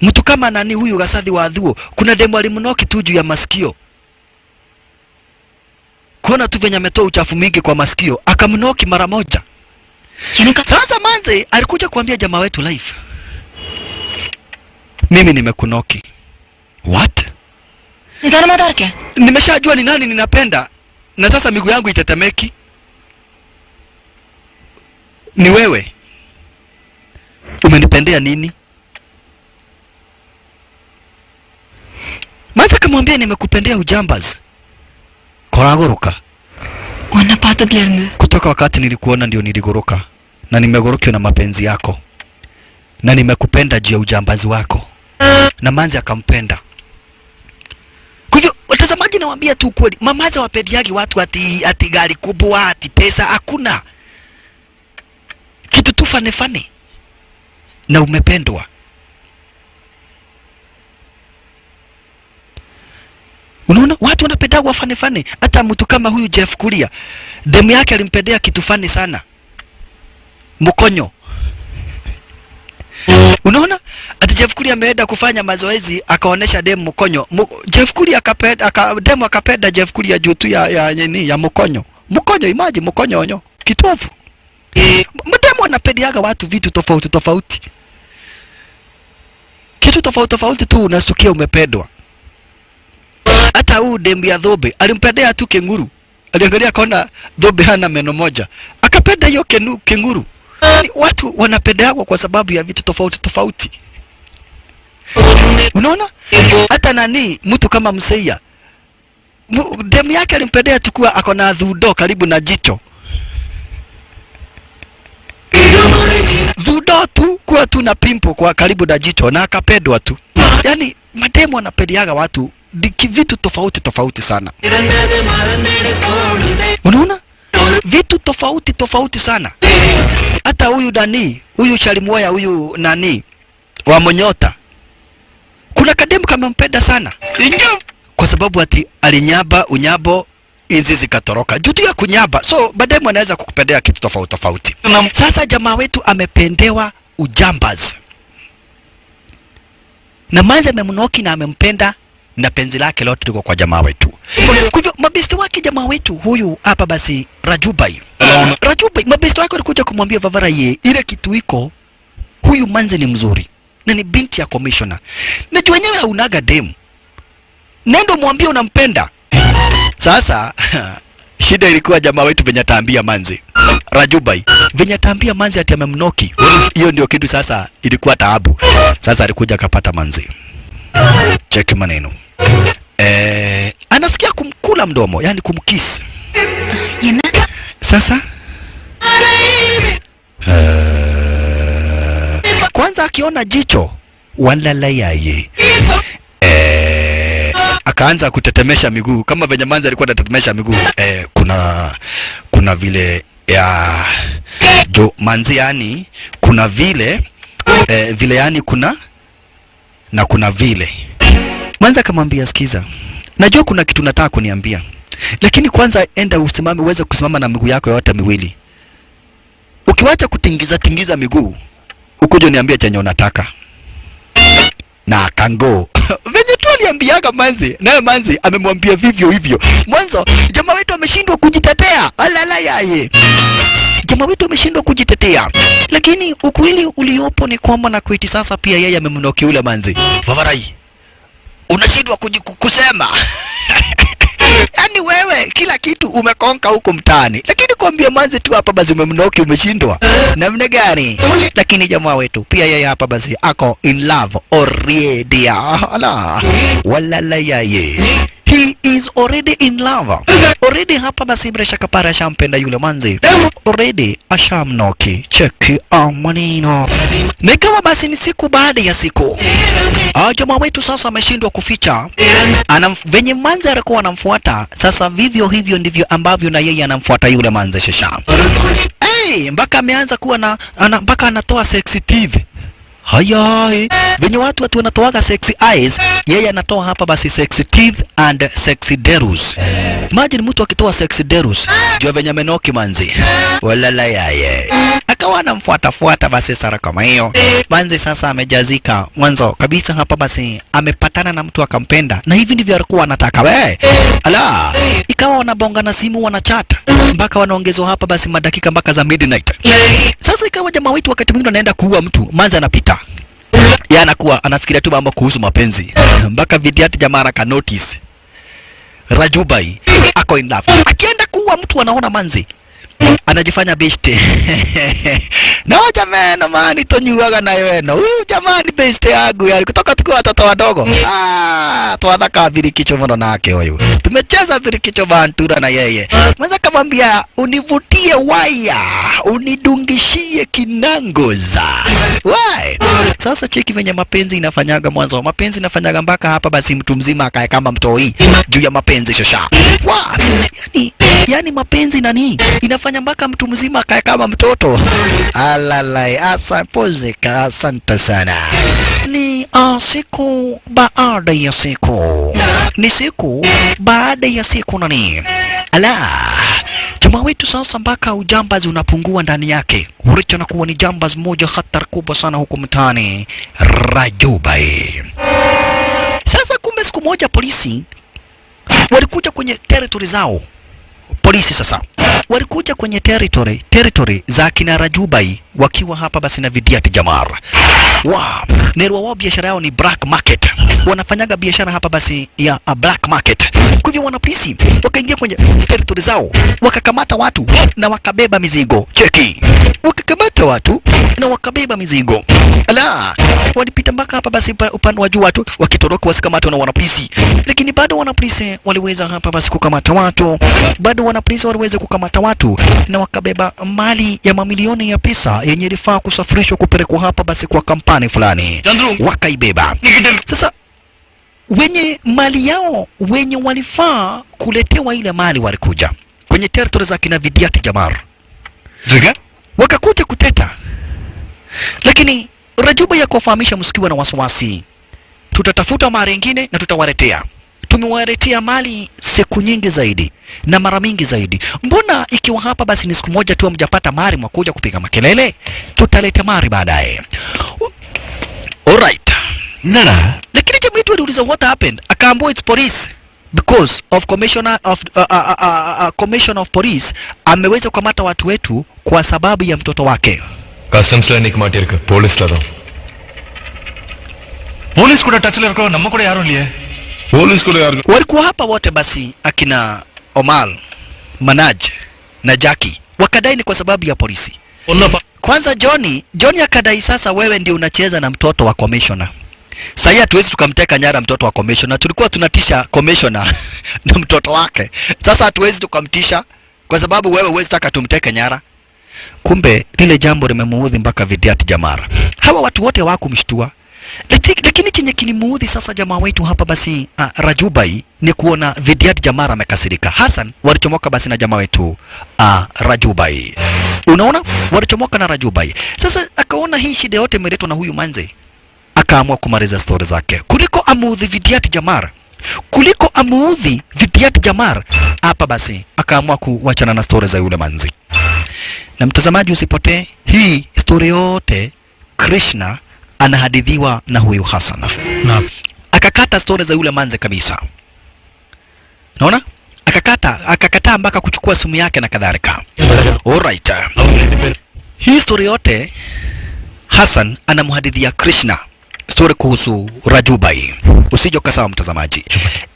Mtu kama nani huyu Gasathi wa Adhuo, kuna demo alimnoki tu juu ya masikio. Kuna tu venye ametoa uchafu mingi kwa masikio, akamnoki mara moja. Sasa manze alikuja kuambia jamaa wetu live, mimi nimekunoki. What? Nimeshajua ni nani ninapenda, na sasa miguu yangu itetemeki. Ni wewe. Umenipendea nini? Maza kamwambia nimekupendea ujambaz. Koragoroka. Kutoka wakati nilikuona ndio niligoroka. Na nimegorokiwa na mapenzi yako. Na nimekupenda juu ya ujambazi wako. Na manzi akampenda. Kwa hivyo watazamaji nawaambia tu kweli, mamaza wapendiagi watu ati gari kubwa, ati pesa, hakuna. Kitu tu fane. Na umependwa. Unaona watu wanapendagwa fane. Hata mtu kama huyu Jeff Kuria, demu yake alimpendea kitu fani sana, mkonyo. Unaona ati Jeff Kuria ameenda kufanya mazoezi akaonesha demu mkonyo. Jeff Kuria demu akapenda Jeff Kuria juu tu ya mkonyo. Mkonyo, imagine mkonyo onyo kitofu. Demu anapendeaga watu vitu tofauti. Kitu tofauti tu unasukia umependwa. Hata huu demu ya Dhobe alimpendea tu kenguru. Aliangalia akaona Dhobe hana meno moja, akapenda hiyo kenguru. Watu wanapendeagwa kwa sababu ya vitu tofauti. Unaona? Hata nani mtu kama Mseia, demu yake alimpendea tu kuwa akona dhudo karibu na jicho. Dhudo tu kuwa tu na pimpo kwa karibu na jicho na akapendwa tu. Yani mademu wanapendeaga watu vitu tofauti sana. Unaona? Vitu tofauti sana. Hata huyu nani, huyu Chalimwaya, huyu nani wa Monyota, kuna kademu kama mpenda sana. Kwa sababu ati alinyaba unyabo inzi zikatoroka. Jutu ya kunyaba. So bademu anaweza kukupendea kitu tofauti. Sasa jamaa wetu amependewa ujambaz. Na manze amemnoki na amempenda, na penzi lake lote liko kwa jamaa wetu. Kwa hivyo mabesti wake jamaa wetu huyu hapa basi Rajubai, mabesti wake walikuja kumwambia Vavara ile kitu iko, huyu manze ni mzuri na ni binti ya commissioner. Najua wenyewe haunaga demu, nendo mwambie unampenda. Sasa shida ilikuwa jamaa wetu venye ataambia manze Rajubai, venye ataambia manze ati amemnoki. Hiyo ndio kitu sasa ilikuwa taabu. Sasa alikuja akapata manze. Cheki maneno. Anasikia kumkula mdomo, yani kumkiss. Sasa kwanza akiona jicho walala yaye, akaanza kutetemesha miguu kama venye manzi alikuwa anatetemesha miguu. Kuna vile ya jo manzi, yani kuna vile vile, yani kuna vile. Manzi akamwambia, sikiza, najua kuna kitu nataka kuniambia, lakini kwanza enda usimame, uweze kusimama na miguu yako yote miwili. Ukiwacha kutingiza miguu, ukuje niambie chenye unataka. Na kango venye tu aliambiaga manzi, naye manzi amemwambia vivyo hivyo. Mwanzo jamaa wetu ameshindwa kujitetea. Alala yaye. Jamaa wetu ameshindwa kujitetea. Lakini ukweli uliopo ni kwamba na kweti sasa pia yeye amemnoki yule manzi. Vavarai. Unashindwa kusema. Yaani wewe kila kitu umekonka huko mtaani. Lakini kuambia manzi tu hapa basi umemnoki umeshindwa. Namna gani? Lakini jamaa wetu pia yeye hapa basi ako in love already. Ala. Walala yaye. He is already in love. Already hapa basi Bresha Kapara shampenda yule manzi. Already ashamnoki. Cheki maneno. Na kama basi ni siku baada ya siku. Jamaa wetu sasa ameshindwa kuficha. Venye manzi alikuwa anamfuata, sasa vivyo hivyo ndivyo ambavyo na yeye anamfuata yule manzi shasha. Mpaka ameanza kuwa na mpaka anatoa sexy teeth. Haya, venye watu wanatoaga sexy eyes, yeye anatoa hapa basi sexy teeth and sexy derus. Imagine mtu akitoa sexy derus, jua venye amenoki manzi. Walala yaye. Akawa anamfuata basi sara kama hiyo. Manzi sasa amejazika. Mwanzo kabisa hapa basi amepatana na mtu akampenda. Na hivi ndivyo alikuwa anataka we. Ala, ikawa wanabonga na simu wanachat. Mpaka wanaongezwa hapa basi madakika mpaka za midnight. Sasa ikawa jamaa wetu wakati mwingine anaenda kuua mtu, manzi anapita. Yeye anakuwa anafikiria tu mambo kuhusu mapenzi. Mpaka Vidiati jamaa aka notice Rajubai ako in love. Akienda kuua mtu anaona manzi anajifanya beshte. Na jamani mani tonyuaga na yeno. Huyu jamani beshte yangu yali kutoka tukiwa watoto wadogo. Tuadhaka birikicho mwana nake huyu. Tumecheza birikicho bantura na yeye. Mwanza kamwambia univutie waya, unidungishie kinangoza. Why? Sasa cheki venye mapenzi inafanyaga mwanzo. Mapenzi inafanyaga mpaka hapa basi mtu mzima akae kama mtoi juu ya mapenzi shosha. Yani mapenzi nani? Inafanya mpaka mtu mzima akae kama mtoto. Alalai, asapozeka, asante sana. Ni siku baada ya siku. Ni siku baada ya siku nani? Ala, jamaa wetu sasa mpaka ujambazi unapungua ndani yake. Uricho na kuwa ni jambazi moja hatari kubwa sana huko mtaani Rajubai. Sasa kumbe siku moja polisi walikuja kwenye territory zao. Polisi sasa walikuja kwenye territory za kina Rajubai wakiwa hapa basi na Vidiati Jamar. Nerwa wao biashara yao ni black market. Wanafanyaga biashara hapa basi ya black market. Kwa hivyo wana polisi wakaingia kwenye territory zao, wakakamata watu na wakabeba mizigo. Cheki. Wakakamata watu na wakabeba mizigo. Ala, walipita mpaka hapa basi upande wa juu watu wakitoroka wasikamatwe na wana polisi. Lakini bado wana polisi waliweza hapa basi kukamata watu. Bado wana polisi waliweza kukamata watu na wakabeba mali ya mamilioni ya pesa yenye ilifaa kusafirishwa kupelekwa hapa basi kwa kampani fulani. Wakaibeba. Sasa wenye mali yao, wenye walifaa kuletewa ile mali walikuja kwenye territory za kina Vidiati Jamar. Wakakuja kuteta. Lakini Rajubai yakofahamisha msikiwa na wasiwasi. Tutatafuta mara nyingine na tutawaletea. Tumewaletea mali siku nyingi zaidi na mara mingi zaidi. Mbona ikiwa hapa basi ni siku moja tu mjapata mali mwakuja kupiga makelele? Tutaleta mali baadaye. Alright. Nana. Lakini jamaa wetu aliuliza what happened? Akaambiwa it's police. Because of commissioner of police ameweza kukamata watu wetu kwa sababu ya mtoto wake. Customs la nik matirka police la. Police kuda touch la rako namma kuda yaru liye. Police kuda yaru. Walikuwa hapa wote basi akina Omar, Manaj na Jackie. Wakadai ni kwa sababu ya polisi. Kwanza Johnny akadai sasa wewe ndio unacheza na mtoto wa commissioner. Sasa hatuwezi tukamteka nyara mtoto wa commissioner. Tulikuwa tunatisha commissioner na mtoto wake. Sasa hatuwezi tukamtisha kwa sababu wewe huwezi taka tumteke nyara. Kumbe lile jambo limemuudhi mpaka Vidiati Jamar. Hawa watu wote hawakumshtua. Lakini chenye kilimuudhi sasa jamaa wetu hapa basi Rajubai ni kuona Vidiati Jamar amekasirika. Hassan walichomoka basi na jamaa wetu Rajubai. Unaona? Walichomoka na Rajubai. Sasa akaona hii shida yote imeletwa na huyu manze. Akaamua kumaliza story zake. Kuliko amuudhi Vidiati Jamar. Hapa basi akaamua kuachana na story za yule manzi. Na mtazamaji usipotee, hii story yote Krishna anahadithiwa na huyu Hassan. akakata stori za yule manze kabisa. Naona? Akakataa mpaka kuchukua simu yake na kadhalika. Alright. Hii story yote Hassan anamhadithia Krishna story kuhusu Rajubai. Usije ukasawa mtazamaji.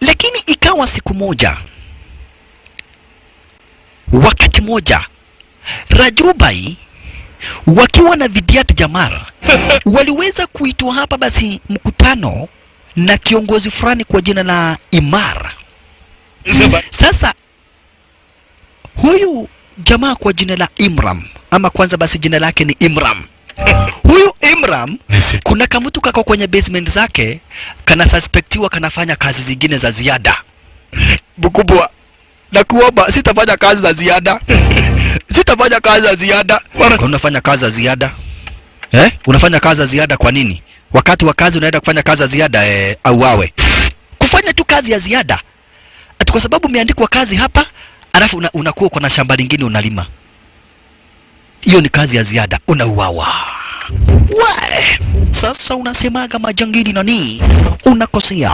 Lakini ikawa siku moja, wakati moja, Rajubai wakiwa na Vidyat Jamar waliweza kuitwa hapa basi mkutano na kiongozi fulani kwa jina la Imar. Sasa huyu jamaa kwa jina la Imram, ama kwanza basi jina lake ni Imram. Huyu Imram kuna kamutu kako kwenye basement zake kana suspectiwa kanafanya kazi zingine za ziada. Bukubwa, na kuomba sitafanya kazi za ziada. Sitafanya kazi za ziada. Unafanya kazi za ziada? Unafanya kazi za ziada kwa nini? Wakati wa kazi unaenda kufanya kazi za ziada au wawe? Kufanya tu kazi ya ziada. Ati kwa sababu umeandikwa kazi hapa, alafu unakuwa kwa na shamba lingine unalima. Hiyo ni kazi ya ziada, unauawa. Sasa unasemaga majangili nani? Unakosea.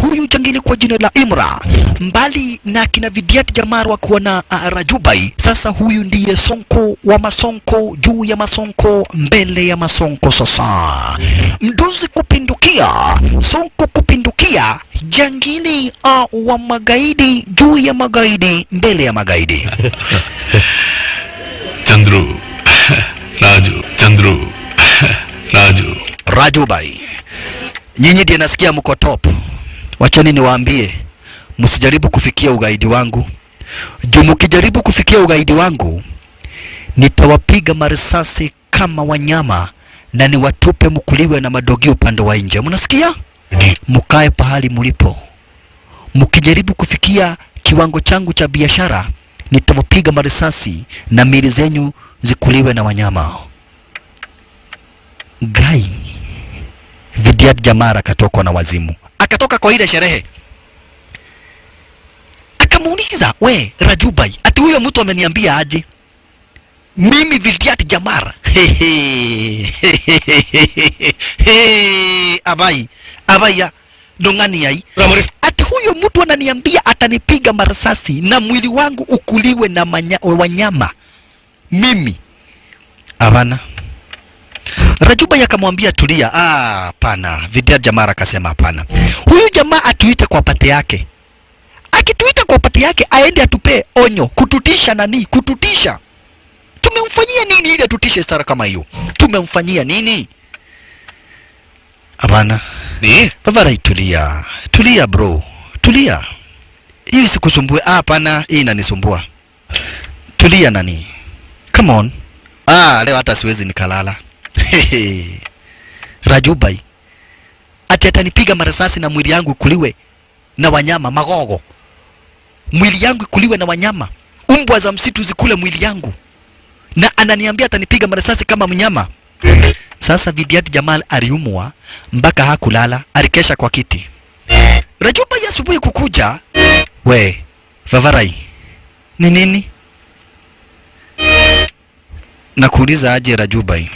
Huyu jangili kwa jina la Imra, mbali na kina Vidyat Jamar wa kuwa na Rajubai, sasa huyu ndiye sonko wa masonko, juu ya masonko, mbele ya masonko. Sasa mdozi kupindukia, sonko kupindukia, jangili wa magaidi, juu ya magaidi, mbele ya magaidi. Chandru, Raju, Chandru, Raju, Rajubai, nyinyi ndiye nasikia mko top. Wachani niwaambie, msijaribu kufikia ugaidi wangu. Juu mkijaribu kufikia ugaidi wangu, nitawapiga marisasi kama wanyama na niwatupe mkuliwe na madogi upande wa nje. Mnasikia? Mkae pahali mlipo. Mkijaribu kufikia kiwango changu cha biashara, nitawapiga marisasi na mili zenyu zikuliwe na wanyama. Gai Vidyat Jamar akatoka na wazimu. Akatoka kwa ile sherehe. Akamuuliza, we Rajubai, ati huyo mtu ameniambia aje? Mimi Vidyat Jamar. Abai ya dongani yai. Ati huyo mtu ananiambia atanipiga marasasi na mwili wangu ukuliwe na wanyama. Mimi abana. Rajubai akamwambia tulia. Hapana. Vidyat Jamar akasema hapana. Huyu jamaa atuite kwa pate yake. Akituita kwa pate yake aende atupe onyo. Kututisha nani? Kututisha. Tumemfanyia nini ili atutishe sara kama hiyo? Tumemfanyia nini? Hapana. Ni? Bavarai tulia. Tulia bro. Tulia. Hii sikusumbue. Hapana, hii inanisumbua. Tulia nani? Come on. Leo hata siwezi nikalala. Rajubai ati atanipiga marasasi na mwili yangu ikuliwe na wanyama magogo. Mwili yangu ikuliwe na wanyama. Umbwa za msitu zikule mwili yangu. Na ananiambia atanipiga marasasi kama mnyama. Sasa Vidyat Jamar aliumwa mpaka hakulala, alikesha kwa kiti. Rajubai asubuhi kukuja, we Vavarai, ni nini? Nakuuliza aje Rajubai?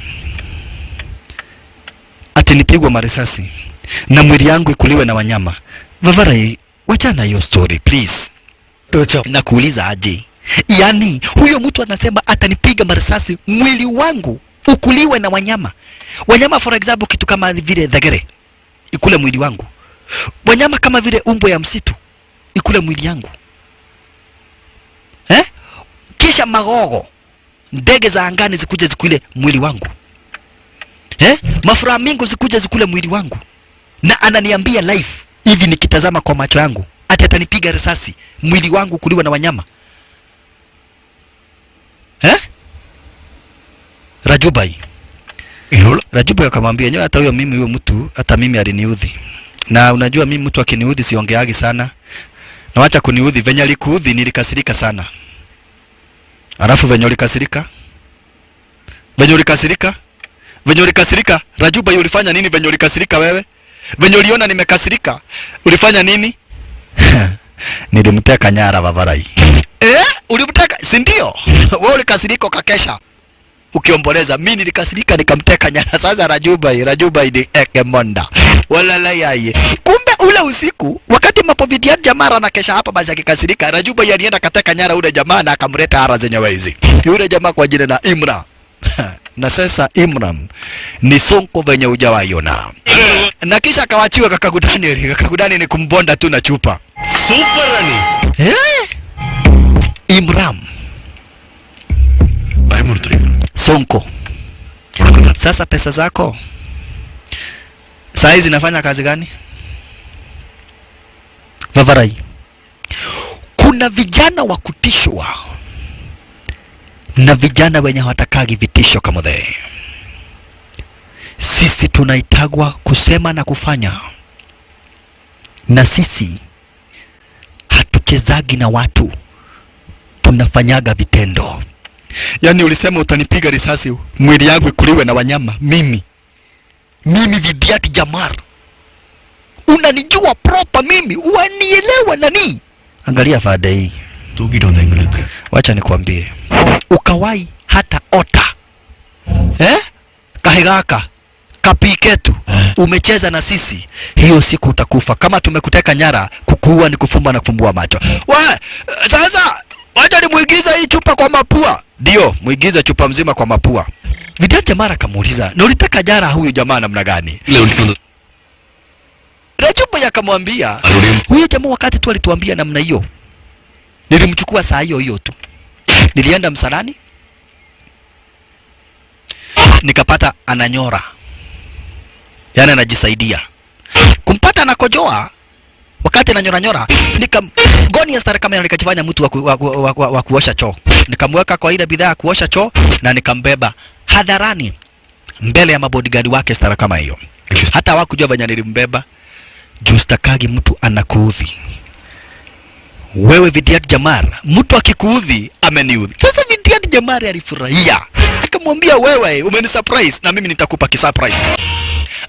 Ati nipigwa marisasi na mwili yangu ikuliwe na wanyama. Vavarai, wachana hiyo story please. Nakuuliza aje? Yani huyo mtu anasema atanipiga marisasi, mwili wangu ukuliwe na wanyama. Wanyama for example kitu kama vile dhagere ikule mwili wangu. Wanyama kama vile umbwa ya msitu ikule mwili yangu. Kisha magogo, ndege za angani zikuje zikule mwili wangu. Maflamingo zikuje zikule mwili wangu. Na ananiambia live hivi nikitazama kwa macho yangu ati atanipiga risasi, mwili wangu kuliwa na wanyama. Rajubai. Rajubai akamwambia, "Nyoa hata huyo mimi huyo mtu hata mimi aliniudhi. Na unajua mimi mtu akiniudhi siongeagi sana. Na wacha kuniudhi, venye alikuudhi nilikasirika sana." Alafu venye ulikasirika? Venye ulikasirika? Rajubai ulifanya nini venye ulikasirika wewe? Venye uliona nimekasirika, ulifanya nini? Nilimteka nyara Vavarai. Ulimteka? Si ndio? Wewe ulikasirika ukakesha ukiomboleza. Mimi nilikasirika nikamteka nyara. Sasa Rajubai ni Ekemonda. Walala yaye. Kumbe ule usiku wakati mapo Vidiat Jamara na kesha hapa basi akikasirika, Rajuba yalienda kateka nyara ule jamaa na akamleta ara zenyewe hizi. Yule jamaa kwa jina la Imran. Na sasa Imran ni Sonko venye hujawaiona. Na kisha akawachiwa kakagudani ni kumbonda tu na chupa. Super Rani. Imran Sonko. Sasa pesa zako saizi nafanya kazi gani? Vavarai. Kuna vijana wa kutishwa na vijana wenye hawatakagi vitisho kama the. Sisi tunaitagwa kusema na kufanya. Na sisi hatuchezagi na watu, tunafanyaga vitendo. Yani ulisema utanipiga risasi mwili yangu ikuliwe na wanyama. Mimi Vidiat Jamar, unanijua proper mimi, uanielewa nani? Angalia fada hii. Wacha nikwambie, ukawai hata ota kahigaka kapiketu umecheza na sisi, hiyo siku utakufa. Kama tumekuteka nyara, kukuua ni kufumba na kufumbua macho. Sasa wacha nimuigiza hii chupa kwa mapua. Ndio, muigize chupa mzima kwa mapua. Vidiat Jamara akamuuliza, na ulitaka jara huyu jamaa namna gani? Rajuba yakamwambia, huyu jamaa wakati tu alituambia namna hiyo, nilimchukua saa hiyo tu. Nilienda msalani, nikapata ananyora. Yani anajisaidia. Kumpata anakojoa, wakati ananyora, nikamgonia stara kamera, nikajifanya mtu wa kuosha choo. Nikamweka kwa ile bidhaa ya kuosha choo na nikambeba hadharani mbele ya mabodyguard wake stara kama hiyo. Hata hawakujua venye nilimbeba. Justakagi mtu anakuudhi. Wewe Vidiat Jamar, mtu akikuudhi ameniudhi. Sasa Vidiat Jamar alifurahia. Akamwambia wewe umenisurprise na mimi nitakupa kisurprise.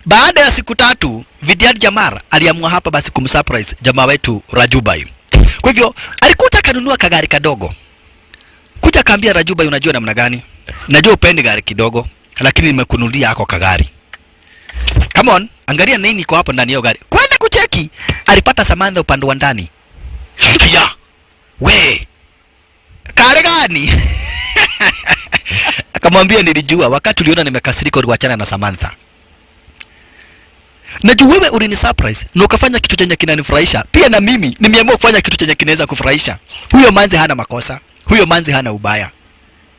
Baada ya siku 3, Vidiat Jamar aliamua hapa basi kumsurprise jamaa wetu Rajubai. Kwa hivyo alikuta kanunua kagari kadogo. Kuja kaambia Rajubai, unajua namna gani? Najua upendi gari kidogo, lakini nimekununulia hako kagari. Come on, angalia nini iko hapo ndani ya gari. Kwenda kucheki, alipata Samantha upande wa ndani. Ya, we, kare gani? Akamwambia nilijua, wakati uliona nimekasirika uliwachana na Samantha. Najua wewe ulini surprise na ukafanya kitu chenye kinanifurahisha. Pia na mimi nimeamua kufanya kitu chenye kinaweza kufurahisha. Huyo manzi hana makosa, huyo manzi hana ubaya.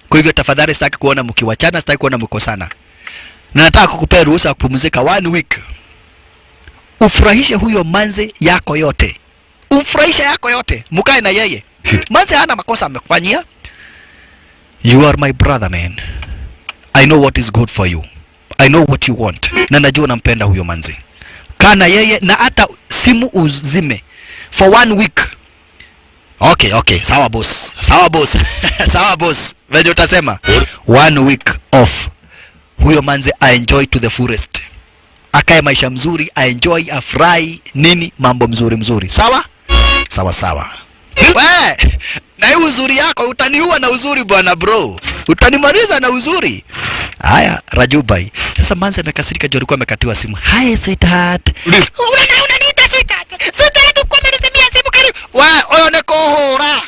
Kwa hivyo tafadhali sitaki kuona mkiwachana, sitaki kuona mkosana. Na nataka kukupea ruhusa kupumzika 1 week. Ufurahishe huyo manzi yako yote. Umfurahisha yako yote. Mkae na yeye. Manzi hana makosa amekufanyia. You are my brother, man. I know what is good for you. I know what you want. Na najua nampenda huyo manzi. Kaa na yeye na hata simu uzime for 1 week. Okay, sawa boss. Sawa boss. Sawa boss. Wewe utasema 1 week off. Huyo manzi enjoy to the fullest. Akae maisha mzuri, enjoy, afurahi, nini, mambo mzuri. Sawa? Sawa. Wewe, na hiyo uzuri yako utaniua na uzuri bwana bro. Utanimaliza na uzuri. Haya, Rajubai. Sasa manzi amekasirika juu alikuwa amekatiwa simu. Hi sweetheart. Unaniita sweetheart. Sweetheart uko umenisemia simu karibu. Wewe, oyo neko hora.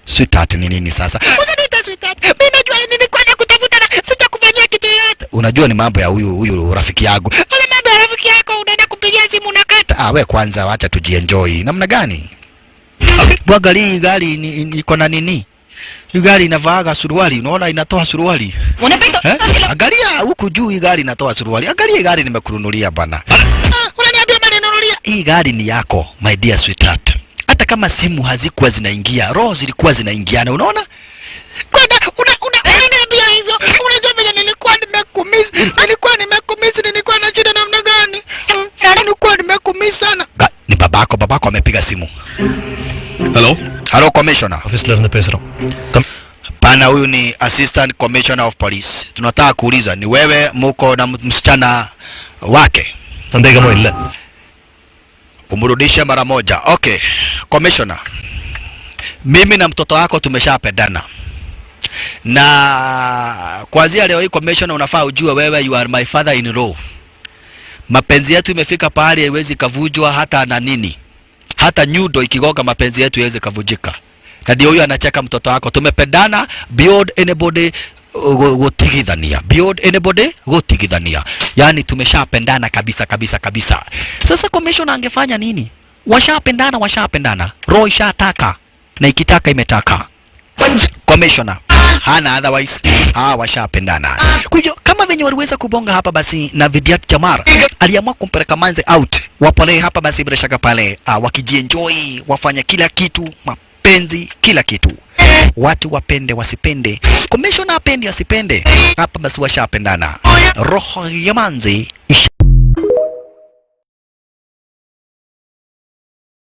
Sweetheart ni nini sasa? Usiniita sweetheart. Mimi najua nilikuwa nakutafuta na sijakufanyia kitu yote. Unajua ni mambo ya huyu rafiki yangu. Wala mambo ya rafiki yako unaenda kupigia simu unakata. Wewe kwanza acha tujienjoy. Namna gani? Bwagali gari iko na nini? Hii gari inavaaga suruali, unaona inatoa suruali. Unapita? Angalia huku juu hii gari inatoa suruali. Angalia gari nimekununulia bana. Unaniambia umeninunulia? Hii gari ni yako, my dear sweetheart. Hata kama simu hazikuwa zinaingia, roho zilikuwa zinaingiana, unaona? Unaniambia hivyo? Unajua vile nilikuwa nimekumisi. Nilikuwa na shida namna gani? Nilikuwa nimekumisi sana. Ni babako amepiga simu. Hello commissioner. Office lerinde pesaro. Pana huyu ni assistant commissioner of police. Tunataka kuuliza ni wewe muko na msichana wake? Sandegamo illa. Umrudishe mara moja. Okay, commissioner. Mimi na mtoto wako tumeshapendana. Na kuanzia leo hii commissioner unafaa ujue wewe you are my father in law. mapenzi yetu imefika pahali haiwezi kavujwa hata na nini. Hata nyundo ikigoga mapenzi yetu iweze kavujika. Na ndio huyo anacheka mtoto wako. Tumependana beyond anybody gotigithania. Beyond anybody gotigithania. Yani tumeshapendana kabisa kabisa kabisa. Sasa commissioner angefanya nini? Washapendana. Roho ishataka na ikitaka imetaka. Commissioner hana otherwise. Washapendana. Kwa hiyo kama venye waliweza kubonga hapa basi na Vidyat Jamar aliamua kumpeleka Manze out. Wapole hapa basi bila shaka pale wakijienjoy, wafanya kila kitu, mapenzi, kila kitu. Watu wapende wasipende, commissioner apende asipende, hapa basi washapendana. Roho ya Manze isha